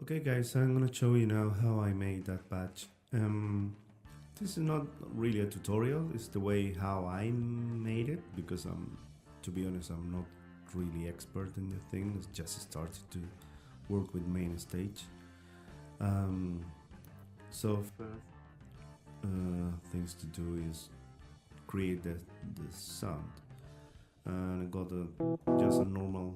Okay guys, I'm gonna show you now how I made that patch. This is not really a tutorial, it's the way how I made it, because to be honest, I'm not really expert in the thing. I just started to work with mainstage. So first things to do is create the sound. And I got just a normal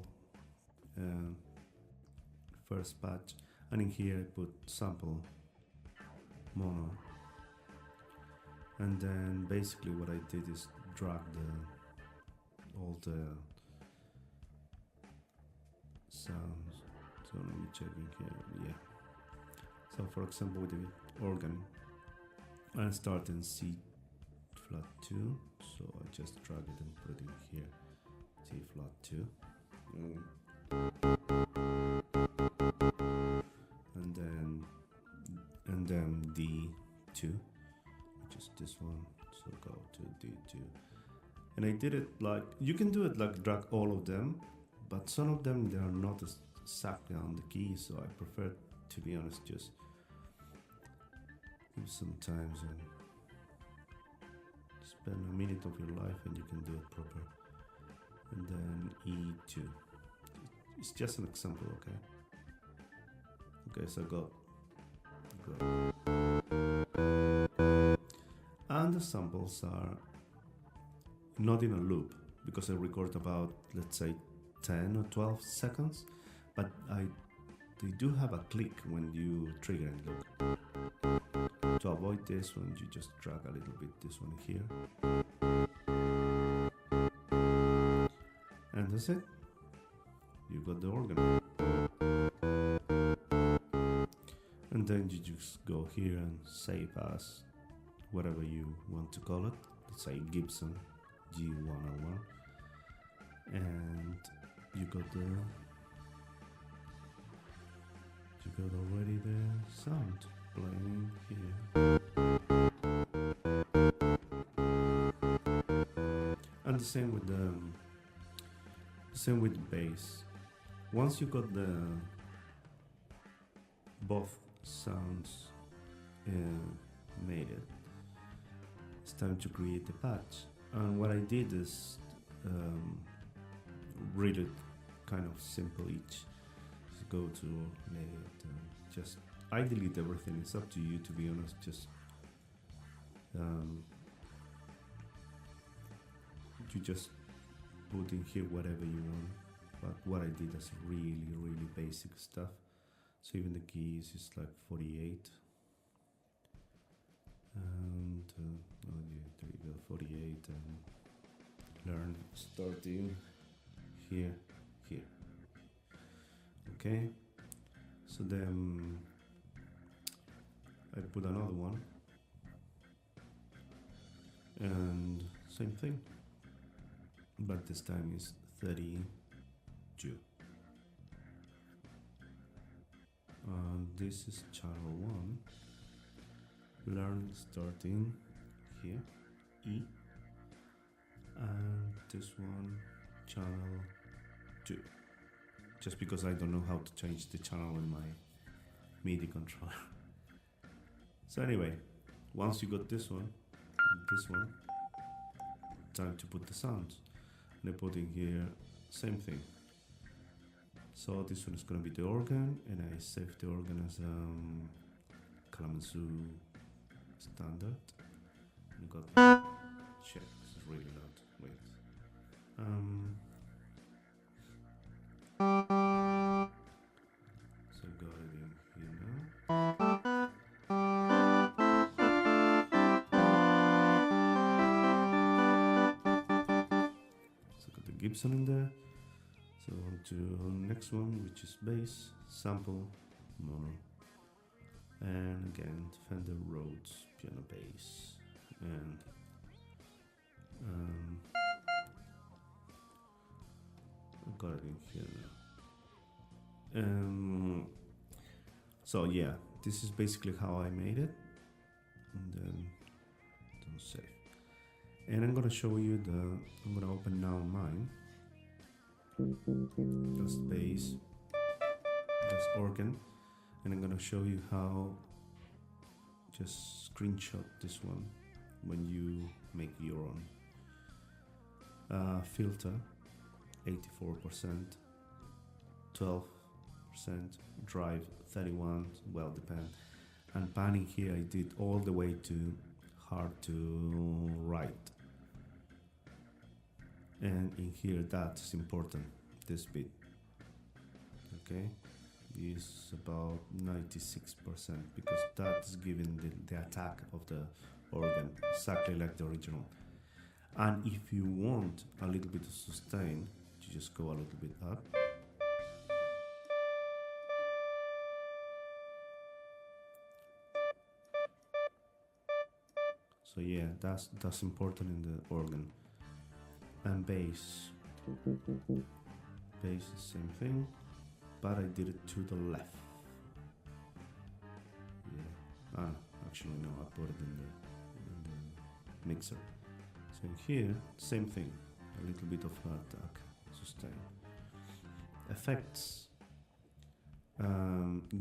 first patch, and in here I put sample mono, and then basically what I did is drag all the sounds. So let me check in here. Yeah, so for example with the organ, I start in C flat 2, so I just drag it and put it in here, C flat 2, and then D2, which is this one, so go to D2. And I did it like, you can do it like drag all of them, but some of them they are not exactly on the key, so I prefer, to be honest, just give some time and spend a minute of your life and you can do it proper. And then E2, it's just an example, okay? Okay, so go. And the samples are not in a loop, because I record about, let's say, 10 or 12 seconds, but they do have a click when you trigger and look. To avoid this one, you just drag a little bit this one here. And that's it. You got the organ. And then you just go here and save as whatever you want to call it. Let's say Gibson G101. And you got already the sound playing here. And the same with the bass. Once you got both sounds made it, it's time to create the patch. And what I did is really kind of simple each. Just go to layout and just, I delete everything, it's up to you, to be honest. Just you just put in here whatever you want, but what I did is really basic stuff. So even the keys is like 48, and oh yeah, there you go, 48, and learn starting here. Okay, so then I put another one, and same thing, but this time is 32. This is channel 1, learn starting here, E, and this one channel 2, just because I don't know how to change the channel in my MIDI controller. So anyway, once you got this one and this one, time to put the sounds. and I put in here same thing. So this one is gonna be the organ, and I save the organ as Kalamazoo standard. And got shit, this is really loud. Wait. So got it in here now. So got the Gibson in there. So on to next one, which is bass, sample, mono, and again Fender Rhodes piano bass, and I've got it in here now. So yeah, this is basically how I made it, and then don't save. And I'm gonna show you I'm gonna open now mine. That's bass, that's organ, and I'm gonna show you how just screenshot this one when you make your own. Filter 84%, 12%, drive 31, well depend, and panning here I did all the way to hard to right. And in here that's important, this bit, okay, is about 96%, because that's giving the attack of the organ, exactly like the original. And if you want a little bit of sustain, you just go a little bit up. So yeah, that's important in the organ. And bass is same thing, but I did it to the left. Yeah, actually no, I put it in the mixer. So here, same thing, a little bit of attack, sustain. Effects.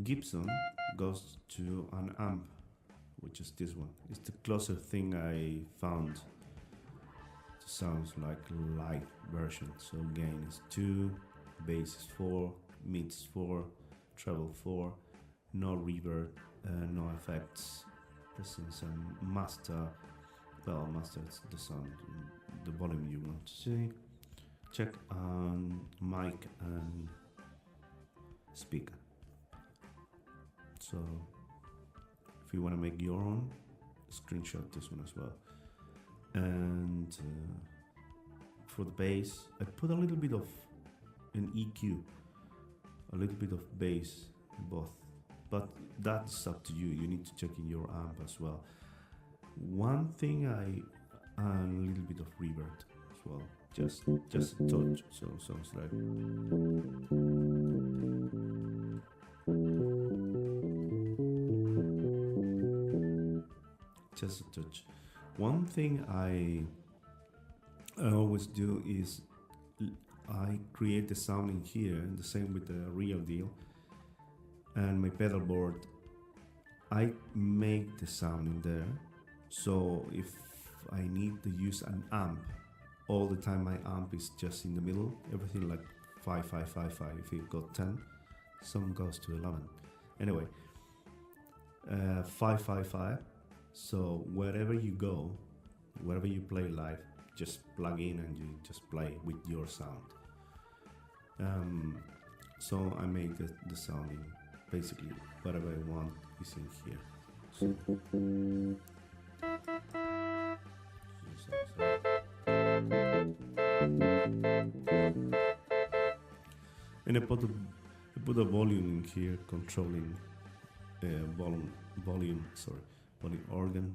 Gibson goes to an amp, which is this one. It's the closest thing I found. Sounds like live version. So gain is 2, bass is 4, mid is 4, treble 4, no reverb, no effects, presence, and master. Well, master is the sound, the volume you want to see. Check on mic and speaker. So if you want to make your own, screenshot this one as well. And for the bass, I put a little bit of an EQ, a little bit of bass, both, but that's up to you. You need to check in your amp as well. One thing a little bit of reverb as well, just a touch, so sounds like. Just a touch. One thing I always do is I create the sound in here, and the same with the real deal. And my pedal board, I make the sound in there. So if I need to use an amp, all the time my amp is just in the middle, everything like 5, 5, 5, 5. If it got 10, some goes to 11. Anyway, 5, 5, 5. So wherever you go, wherever you play live, just plug in and you just play with your sound. So I made the sound in basically whatever I want is in here. So, and I put a volume in here, controlling volume, organ,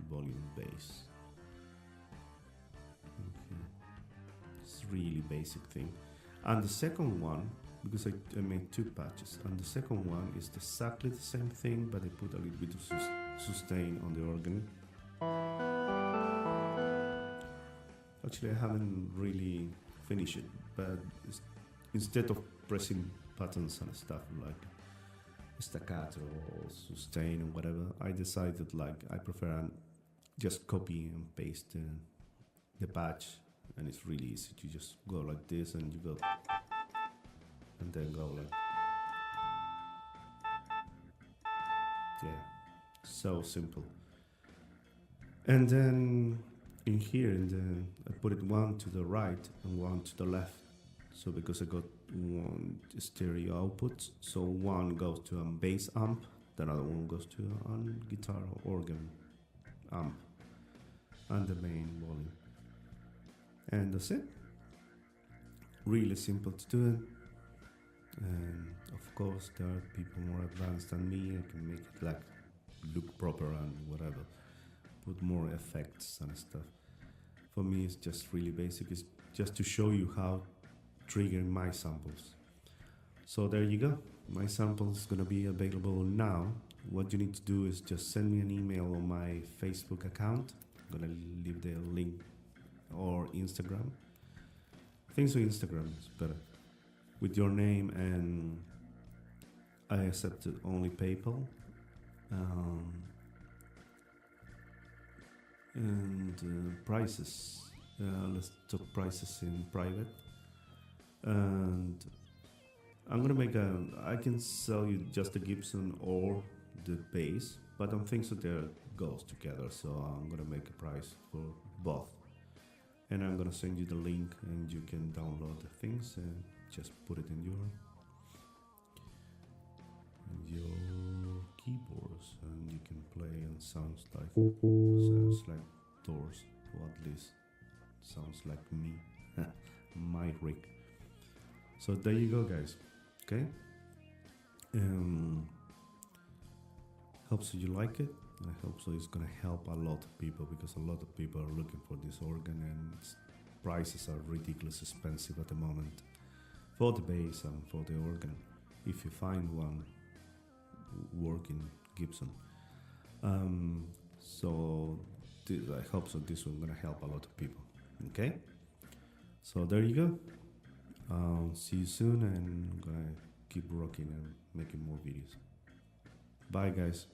volume, bass. Okay. It's really basic thing. And the second one, because I made 2 patches, and the second one is exactly the same thing, but I put a little bit of sustain on the organ. Actually, I haven't really finished it, but instead of pressing buttons and stuff like staccato or sustain or whatever, I decided like I prefer just copy and paste the patch and it's really easy. You just go like this and you go, and then go like, yeah, so simple. And then in here, I put it one to the right and one to the left. So because I got one stereo output, so one goes to a bass amp, the other one goes to a guitar or organ amp, and the main volume. And that's it. Really simple to do it. And of course, there are people more advanced than me. I can make it like look proper and whatever, put more effects and stuff. For me, it's just really basic. It's just to show you how trigger my samples. So there you go. My sample is gonna be available now. What you need to do is just send me an email on my Facebook account. I'm gonna leave the link, or Instagram. I think so. Instagram is better. With your name, and I accepted only PayPal. And prices. Let's talk prices in private. And I'm gonna make I can sell you just the Gibson or the bass, but I don't think so there goes together, so I'm gonna make a price for both. And I'm gonna send you the link and you can download the things and just put it in your keyboards, and you can play, and sounds like doors, or at least sounds like me. My rig. So there you go, guys. Okay. Hope so you like it. I hope so it's gonna help a lot of people, because a lot of people are looking for this organ, and prices are ridiculously expensive at the moment for the bass and for the organ, if you find one working Gibson. So I hope so this one's gonna help a lot of people. Okay. So there you go. See you soon, and I'm gonna keep rocking and making more videos. Bye, guys.